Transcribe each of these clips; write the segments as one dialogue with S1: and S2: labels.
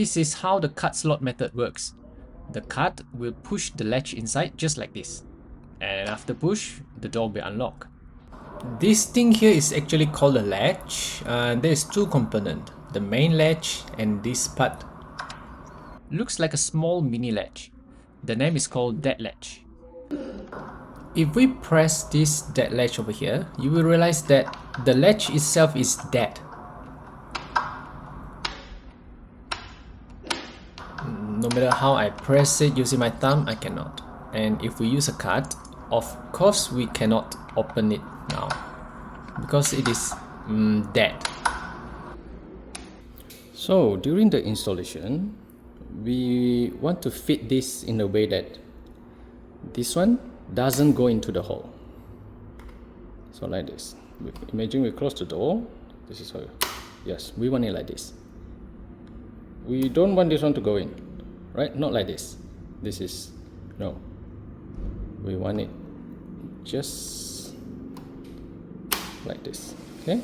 S1: This is how the cut slot method works. The cut will push the latch inside just like this. And after push, the door will unlock. This thing here is actually called a latch. There's two components, the main latch and this part. Looks like a small mini latch. The name is called dead latch. If we press this dead latch over here, you will realize that the latch itself is dead. No matter how I press it using my thumb, I cannot. And if we use a card, of course we cannot open it now because it is dead. So during the installation, we want to fit this in a way that this one doesn't go into the hole. So like this. Imagine we close the door. This is how. Yes, we want it like this. We don't want this one to go in, right? Not like this. This is no. We want it just like this. Okay.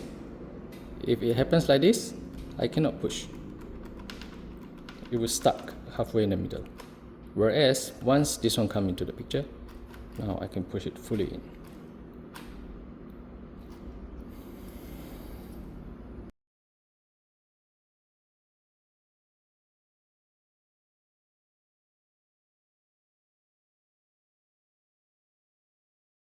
S1: If it happens like this, I cannot push. It will stuck halfway in the middle. Whereas once this one comes into the picture, now I can push it fully in.